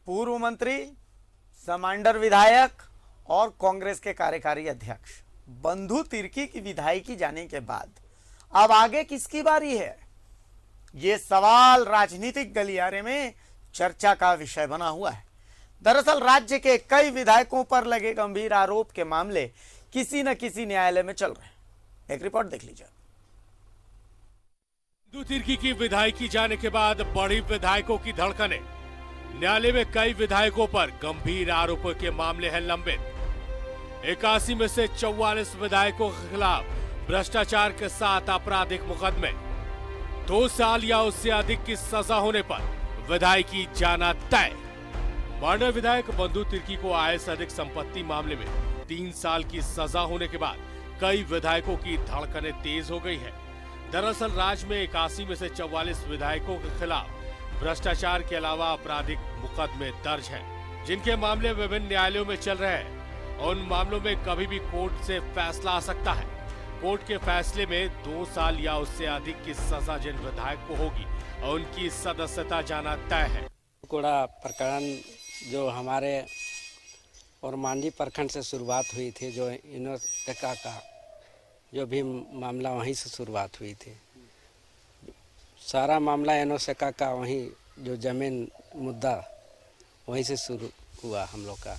पूर्व मंत्री, समांडर विधायक और कांग्रेस के कार्यकारी अध्यक्ष बंधु तिर्की की विधायकी जाने के बाद अब आगे किसकी बारी है, ये सवाल राजनीतिक गलियारे में चर्चा का विषय बना हुआ है। दरअसल राज्य के कई विधायकों पर लगे गंभीर आरोप के मामले किसी न किसी न्यायालय में चल रहे हैं। एक रिपोर्ट देख लीजिए। बंधु तिर्की की विधायकी जाने के बाद बढ़ी विधायकों की धड़कनें। न्यायालय में कई विधायकों पर गंभीर आरोपों के मामले हैं लंबित। 81 में से 44 विधायकों के खिलाफ भ्रष्टाचार के 7 आपराधिक मुकदमे, 2 साल या उससे अधिक की सजा होने पर विधायकी जाना तय। माननीय विधायक बंधु तिर्की को आय से अधिक संपत्ति मामले में 3 साल की सजा होने के बाद कई विधायकों की धड़कनें तेज हो गई है। दरअसल राज्य में 81 में से 44 विधायकों के खिलाफ भ्रष्टाचार के अलावा आपराधिक मुकदमे दर्ज हैं, जिनके मामले विभिन्न न्यायालयों में चल रहे हैं। और उन मामलों में कभी भी कोर्ट से फैसला आ सकता है। कोर्ट के फैसले में 2 साल या उससे अधिक की सजा जिन विधायक को होगी और उनकी सदस्यता जाना तय है। कूड़ा प्रकरण जो हमारे और मांझी प्रखंड से शुरुआत हुई थी, जो इनोटेका का जो भी मामला वहीं से शुरुआत हुई थी। सारा मामला इनोटेका का वहीं जो जमीन मुद्दा वहीं से शुरू हुआ हम लोग का।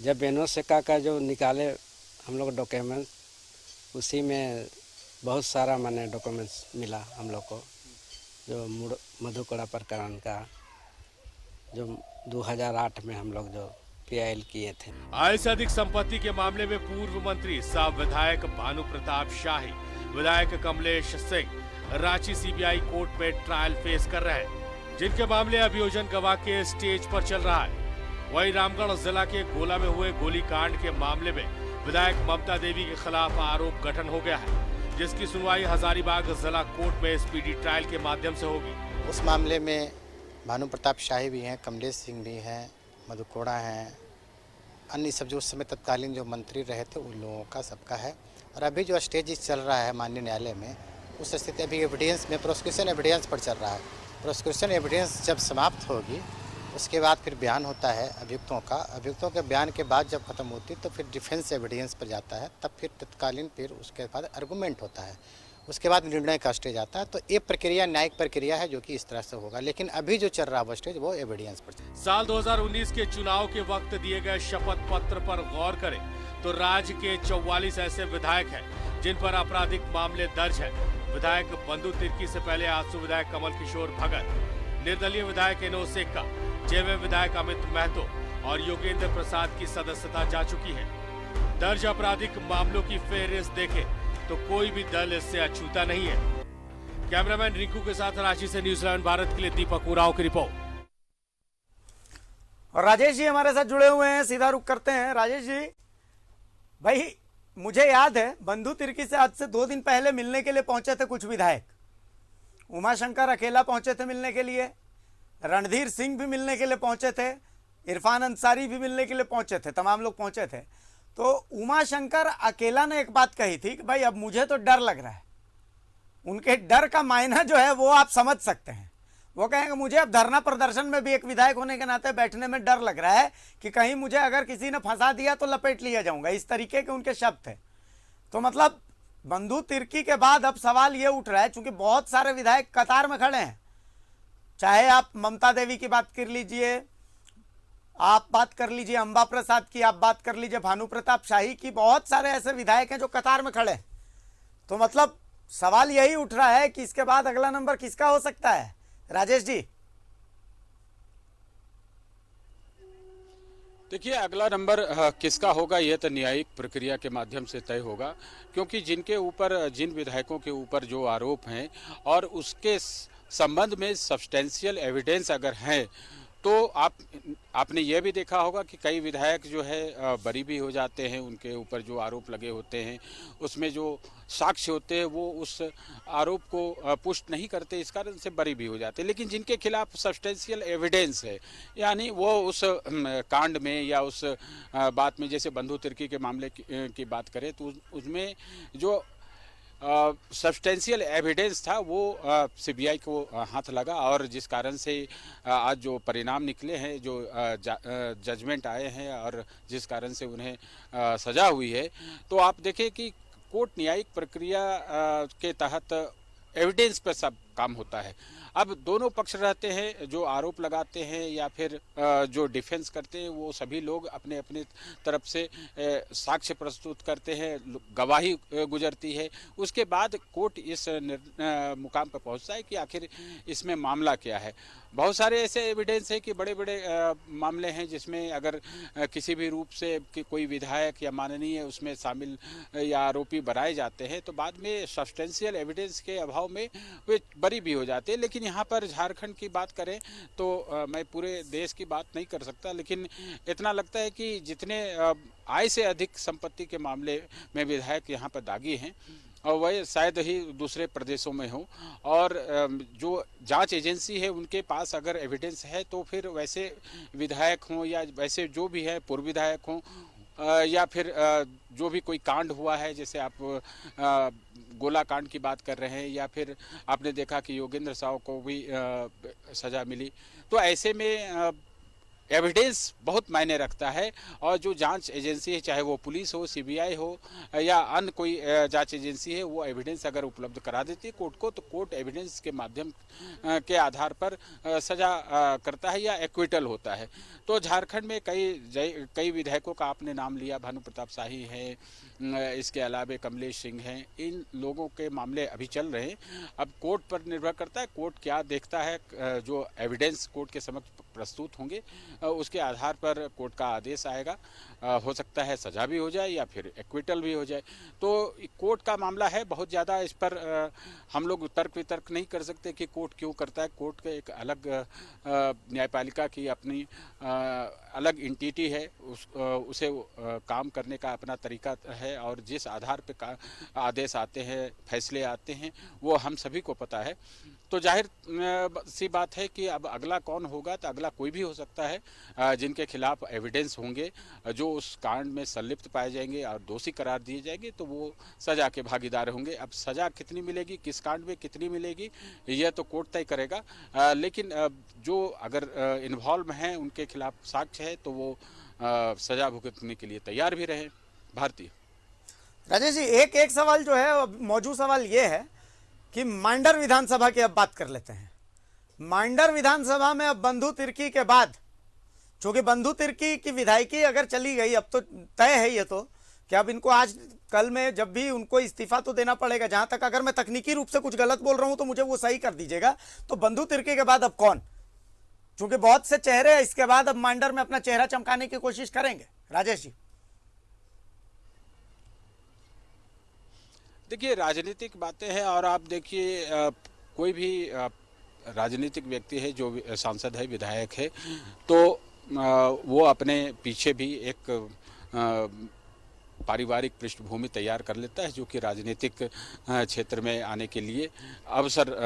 जब इनोटेका का जो निकाले हम लोग डॉक्यूमेंट, उसी में बहुत सारा माने डॉक्यूमेंट्स मिला हम लोग को, जो मधुकड़ा प्रकरण का जो 2008 में हम लोग जो PIL किए थे। आय से अधिक संपत्ति के मामले में पूर्व मंत्री सह विधायक भानु प्रताप शाही, विधायक कमलेश सिंह रांची CBI कोर्ट में ट्रायल फेस कर रहे हैं, जिनके मामले अभियोजन गवाह के स्टेज पर चल रहा है। वहीं रामगढ़ जिला के गोला में हुए गोलीकांड के मामले में विधायक ममता देवी के खिलाफ आरोप गठन हो गया है, जिसकी सुनवाई हजारीबाग जिला कोर्ट में स्पीडी ट्रायल के माध्यम से होगी। उस मामले में भानु प्रताप शाही भी हैं, कमलेश सिंह भी हैं, मधुकोड़ा हैं, अन्य सब जो उस समय तत्कालीन जो मंत्री रहे थे उन लोगों का सबका है। और अभी जो स्टेज चल रहा है माननीय न्यायालय में, उस स्थिति अभी एविडेंस में प्रोसिक्यूशन एविडेंस पर चल रहा है। प्रोसिक्यूशन एविडेंस जब समाप्त होगी उसके बाद फिर बयान होता है अभियुक्तों का। अभियुक्तों के बयान के बाद जब खत्म होती तो फिर डिफेंस एविडेंस पर जाता है, तब फिर तत्कालीन फिर उसके बाद आर्गूमेंट होता है, उसके बाद निर्णय का स्टेज आता है। तो ये प्रक्रिया न्यायिक प्रक्रिया है जो कि इस तरह से होगा, लेकिन अभी जो चल रहा है वो स्टेज वो एविडेंस पर। साल 2019 के चुनाव के वक्त दिए गए शपथ पत्र पर गौर करें तो राज्य के 44 ऐसे विधायक हैं जिन पर आपराधिक मामले दर्ज है। विधायक बंधु तिर्की से पहले आजसू विधायक कमल किशोर भगत, निर्दलीय विधायक इनोसेका, जेएमएम विधायक अमित महतो और योगेंद्र प्रसाद की सदस्यता जा चुकी है। दर्ज आपराधिक मामलों की फेहरिस्त देखें तो कोई भी दल इससे अछूता नहीं है। कैमरामैन रिंकू के साथ रांची से न्यूज़ 11 भारत के लिए दीपक उराव की रिपोर्ट। और राजेश जी हमारे साथ जुड़े हुए हैं, सीधा रुख करते हैं। राजेश जी भाई, मुझे याद है बंधु तिर्की से आज से 2 दिन पहले मिलने के लिए पहुंचे थे कुछ विधायक। उमाशंकर अकेला पहुंचे थे मिलने के लिए, रणधीर सिंह भी मिलने के लिए पहुंचे थे, इरफान अंसारी भी मिलने के लिए पहुंचे थे, तमाम लोग पहुंचे थे। तो उमाशंकर अकेला ने एक बात कही थी कि भाई अब मुझे तो डर लग रहा है। उनके डर का मायना जो है वो आप समझ सकते हैं। वो कहेंगे मुझे अब धरना प्रदर्शन में भी एक विधायक होने के नाते बैठने में डर लग रहा है कि कहीं मुझे अगर किसी ने फंसा दिया तो लपेट लिया जाऊंगा, इस तरीके के उनके शब्द थे। तो मतलब बंधु तिर्की के बाद अब सवाल ये उठ रहा है, चूंकि बहुत सारे विधायक कतार में खड़े हैं, चाहे आप ममता देवी की बात कर लीजिए, आप बात कर लीजिए अंबा प्रसाद की, आप बात कर लीजिए भानु प्रताप शाही की, बहुत सारे ऐसे विधायक हैं जो कतार में खड़े हैं। तो मतलब सवाल यही उठ रहा है कि इसके बाद अगला नंबर किसका हो सकता है। राजेश जी देखिए, अगला नंबर किसका होगा यह तो न्यायिक प्रक्रिया के माध्यम से तय होगा, क्योंकि जिनके ऊपर, जिन विधायकों के ऊपर जो आरोप हैं और उसके संबंध में सब्सटेंशियल एविडेंस अगर हैं, तो आपने ये भी देखा होगा कि कई विधायक जो है बरी भी हो जाते हैं। उनके ऊपर जो आरोप लगे होते हैं उसमें जो साक्ष्य होते हैं वो उस आरोप को पुष्ट नहीं करते, इस कारण से बरी भी हो जाते हैं। लेकिन जिनके खिलाफ सब्सटेंशियल एविडेंस है, यानी वो उस कांड में या उस बात में, जैसे बंधु तिर्की के मामले की बात करें तो उसमें जो सब्सटेंशियल एविडेंस था वो सीबीआई को हाथ लगा, और जिस कारण से आज जो परिणाम निकले हैं, जो जजमेंट आए हैं और जिस कारण से उन्हें सजा हुई है, तो आप देखें कि कोर्ट न्यायिक प्रक्रिया के तहत एविडेंस पर सब काम होता है। अब दोनों पक्ष रहते हैं, जो आरोप लगाते हैं या फिर जो डिफेंस करते हैं, वो सभी लोग अपने अपने तरफ से साक्ष्य प्रस्तुत करते हैं, गवाही गुजरती है। उसके बाद कोर्ट इस मुकाम पर पहुंचता है कि आखिर इसमें मामला क्या है। बहुत सारे ऐसे एविडेंस है कि बड़े बड़े मामले हैं जिसमें अगर किसी भी रूप से कि कोई विधायक या माननीय उसमें शामिल या आरोपी बनाए जाते हैं, तो बाद में सब्सटेंशियल एविडेंस के अभाव में वे बरी भी हो जाते हैं। लेकिन यहाँ पर झारखंड की बात करें तो मैं पूरे देश की बात नहीं कर सकता, लेकिन इतना लगता है कि जितने आय से अधिक संपत्ति के मामले में विधायक यहाँ पर दागी हैं, और वह शायद ही दूसरे प्रदेशों में हो, और जो जांच एजेंसी है उनके पास अगर एविडेंस है तो फिर वैसे विधायक हों या वैसे जो भी है पूर्व विधायक हों, या फिर जो भी कोई कांड हुआ है, जैसे आप गोला कांड की बात कर रहे हैं, या फिर आपने देखा कि योगेंद्र साव को भी सजा मिली, तो ऐसे में एविडेंस बहुत मायने रखता है। और जो जांच एजेंसी है, चाहे वो पुलिस हो, सीबीआई हो या अन्य कोई जांच एजेंसी है, वो एविडेंस अगर उपलब्ध करा देती है कोर्ट को, तो कोर्ट एविडेंस के माध्यम के आधार पर सजा करता है या एक्विटल होता है। तो झारखंड में कई विधायकों का आपने नाम लिया, भानु प्रताप शाही हैं, इसके अलावा कमलेश सिंह हैं, इन लोगों के मामले अभी चल रहे हैं। अब कोर्ट पर निर्भर करता है, कोर्ट क्या देखता है, जो एविडेंस कोर्ट के समक्ष प्रस्तुत होंगे उसके आधार पर कोर्ट का आदेश आएगा। हो सकता है सजा भी हो जाए या फिर एक्विटल भी हो जाए। तो कोर्ट का मामला है, बहुत ज़्यादा इस पर हम लोग तर्क वितर्क नहीं कर सकते कि कोर्ट क्यों करता है। कोर्ट का एक अलग न्यायपालिका की अपनी अलग एंटिटी है, उसे काम करने का अपना तरीका है, और जिस आधार पे आदेश आते हैं, फैसले आते हैं, वो हम सभी को पता है। तो जाहिर सी बात है कि अब अगला कौन होगा, तो अगला कोई भी हो सकता है जिनके खिलाफ एविडेंस होंगे, जो उस कांड में संलिप्त पाए जाएंगे और दोषी करार दिए जाएंगे, तो वो सजा के भागीदार होंगे। अब सजा कितनी मिलेगी, किस कांड में कितनी मिलेगी, यह तो कोर्ट तय करेगा। लेकिन जो अगर इन्वॉल्व हैं, उनके खिलाफ साक्ष्य है, तो वो सजा भुगतने के लिए तैयार भी रहे। भारतीय राजेश जी, एक सवाल जो है, मौजूद सवाल ये है कि मांडर विधानसभा की अब बात कर लेते हैं। मांडर विधानसभा में अब बंधु तिर्की के बाद, चूंकि बंधु तिर्की की विधायकी अगर चली गई, अब तो तय है ये तो कि अब इनको आज कल में जब भी उनको इस्तीफा तो देना पड़ेगा। जहां तक अगर मैं तकनीकी रूप से कुछ गलत बोल रहा हूं तो मुझे वो सही कर दीजिएगा। तो बंधु तिर्की के बाद अब कौन, चूंकि बहुत से चेहरे इसके बाद अब मांडर में अपना चेहरा चमकाने की कोशिश करेंगे। राजेश जी, देखिए राजनीतिक बातें हैं, और आप देखिए कोई भी राजनीतिक व्यक्ति है जो सांसद है, विधायक है, तो वो अपने पीछे भी एक पारिवारिक पृष्ठभूमि तैयार कर लेता है, जो कि राजनीतिक क्षेत्र में आने के लिए अवसर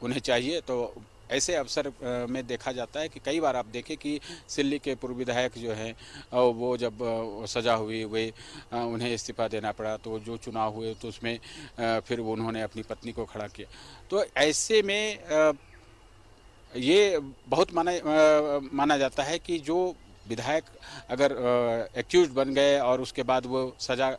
उन्हें चाहिए। तो ऐसे अवसर में देखा जाता है कि कई बार आप देखें कि सिल्ली के पूर्व विधायक जो हैं, वो जब सजा हुई वे उन्हें इस्तीफा देना पड़ा, तो जो चुनाव हुए तो उसमें फिर उन्होंने अपनी पत्नी को खड़ा किया। तो ऐसे में ये बहुत माना जाता है कि जो विधायक अगर एक्यूज बन गए और उसके बाद वो सजा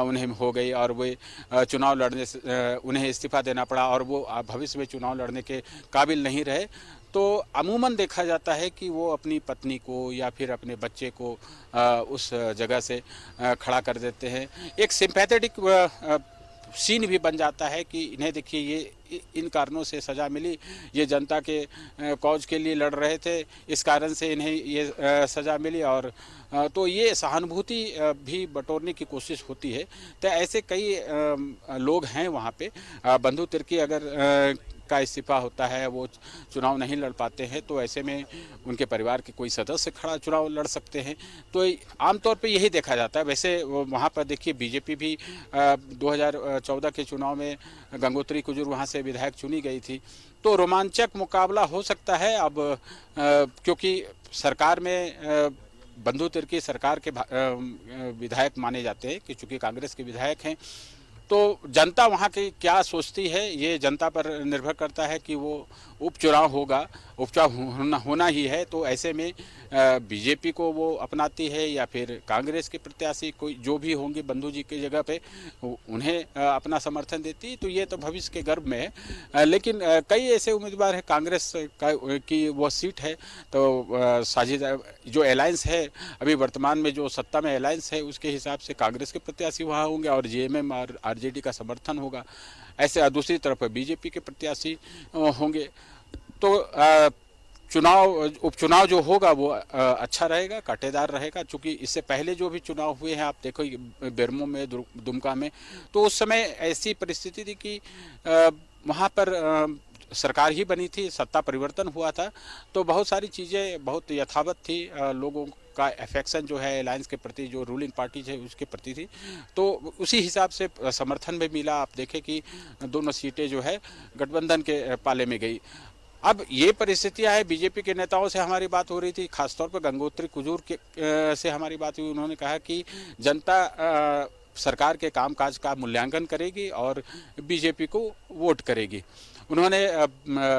उन्हें हो गई और वे चुनाव लड़ने से उन्हें इस्तीफा देना पड़ा और वो भविष्य में चुनाव लड़ने के काबिल नहीं रहे, तो अमूमन देखा जाता है कि वो अपनी पत्नी को या फिर अपने बच्चे को उस जगह से खड़ा कर देते हैं। एक सिंपैथेटिक सीन भी बन जाता है कि इन्हें देखिए, ये इन कारणों से सज़ा मिली, ये जनता के कॉज के लिए लड़ रहे थे, इस कारण से इन्हें ये सज़ा मिली, और तो ये सहानुभूति भी बटोरने की कोशिश होती है। तो ऐसे कई लोग हैं वहाँ पे। बंधु तिर्की अगर का इस्तीफा होता है, वो चुनाव नहीं लड़ पाते हैं, तो ऐसे में उनके परिवार के कोई सदस्य खड़ा चुनाव लड़ सकते हैं। तो आमतौर पे यही देखा जाता है। वैसे वहाँ पर देखिए बीजेपी भी 2014 के चुनाव में गंगोत्री कुजूर वहाँ से विधायक चुनी गई थी, तो रोमांचक मुकाबला हो सकता है। अब क्योंकि सरकार में बंधु तिर्की सरकार के विधायक माने जाते हैं कि चूँकि कांग्रेस के विधायक हैं, तो जनता वहाँ की क्या सोचती है ये जनता पर निर्भर करता है कि वो उपचुनाव होगा, उपचुनाव होना ही है, तो ऐसे में बीजेपी को वो अपनाती है या फिर कांग्रेस के प्रत्याशी कोई जो भी होंगे बंधु जी की जगह पे उन्हें अपना समर्थन देती है, तो ये तो भविष्य के गर्भ में है। लेकिन कई ऐसे उम्मीदवार हैं, कांग्रेस की वो सीट है तो साझेदार जो अलायंस है अभी वर्तमान में जो सत्ता में अलायंस है उसके हिसाब से कांग्रेस के प्रत्याशी वहाँ होंगे और जेएमएम और आरजेडी का समर्थन होगा। ऐसे दूसरी तरफ बीजेपी के प्रत्याशी होंगे। तो उपचुनाव जो होगा वो अच्छा रहेगा, कांटेदार रहेगा, क्योंकि इससे पहले जो भी चुनाव हुए हैं आप देखो बेरमो में, दुमका में, तो उस समय ऐसी परिस्थिति थी कि वहाँ पर सरकार ही बनी थी, सत्ता परिवर्तन हुआ था, तो बहुत सारी चीज़ें बहुत यथावत थी, लोगों का अफेक्शन जो है अलायंस के प्रति, जो रूलिंग पार्टी है उसके प्रति थी, तो उसी हिसाब से समर्थन भी मिला। आप देखें कि दोनों सीटें जो है गठबंधन के पाले में गई। अब ये परिस्थितियां है, बीजेपी के नेताओं से हमारी बात हो रही थी, खासतौर पर गंगोत्री कुजूर के से हमारी बात हुई। उन्होंने कहा कि जनता सरकार के कामकाज का मूल्यांकन करेगी और बीजेपी को वोट करेगी। उन्होंने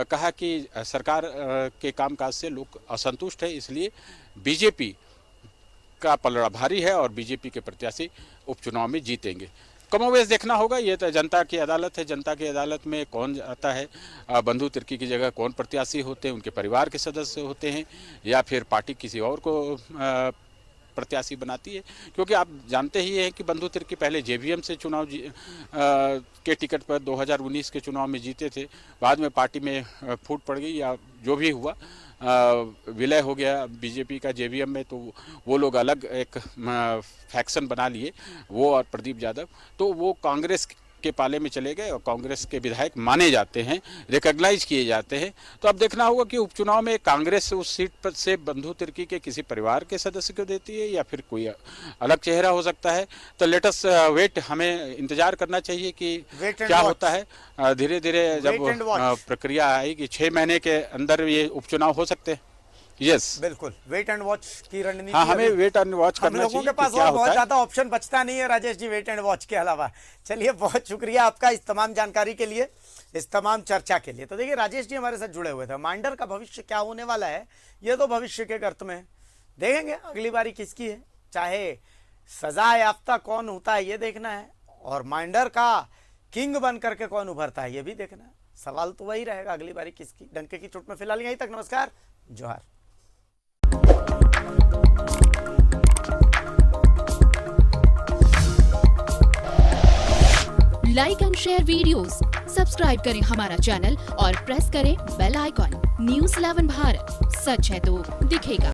कहा कि सरकार के कामकाज से लोग असंतुष्ट है, इसलिए बीजेपी का पलड़ा भारी है और बीजेपी के प्रत्याशी उपचुनाव में जीतेंगे। कमोवेश देखना होगा, ये तो जनता की अदालत है, जनता की अदालत में कौन आता है, बंधु तिर्की की जगह कौन प्रत्याशी होते हैं, उनके परिवार के सदस्य होते हैं या फिर पार्टी किसी और को प्रत्याशी बनाती है। क्योंकि आप जानते ही हैं कि बंधु तिर्की पहले जेवीएम से चुनाव के टिकट पर 2019 के चुनाव में जीते थे, बाद में पार्टी में फूट पड़ गई या जो भी हुआ, विलय हो गया बीजेपी का जेवीएम में, तो वो लोग अलग एक फैक्शन बना लिए, वो और प्रदीप यादव, तो वो कांग्रेस के पाले में चले गए और कांग्रेस के विधायक माने जाते हैं, रिकॉग्नाइज किए जाते हैं। तो अब देखना होगा कि उपचुनाव में कांग्रेस उस सीट पर से बंधु तिर्की के किसी परिवार के सदस्य को देती है या फिर कोई अलग चेहरा हो सकता है। तो लेट अस वेट, हमें इंतजार करना चाहिए कि क्या होता है। धीरे धीरे जब प्रक्रिया आएगी 6 महीने के अंदर ये उपचुनाव हो सकते हैं। यस, बिल्कुल वेट एंड वॉच की रणनीति। हाँ, हमें वेट एंड वॉच करना चाहिए। हम लोगों के पास और बहुत ज्यादा ऑप्शन बचता नहीं है Rajesh ji wait and watch के अलावा। चलिए, बहुत शुक्रिया आपका इस तमाम जानकारी के लिए, इस तमाम चर्चा के लिए। तो देखिए, राजेश जी हमारे साथ जुड़े हुए थे। माइंडर का भविष्य क्या होने वाला है ये तो भविष्य के गर्त में देखेंगे, अगली बारी किसकी है, चाहे सजा याफ्ता कौन होता है ये देखना है, और माइंडर का किंग बन करके कौन उभरता है ये भी देखना है। सवाल तो वही रहेगा, अगली बारी किसकी। डंके की चोट में फिलहाल यहीं तक, नमस्कार, जोहार। Like and share videos, subscribe करें हमारा चैनल और प्रेस करें बेल आइकॉन। न्यूज़ 11 भारत, सच है तो दिखेगा।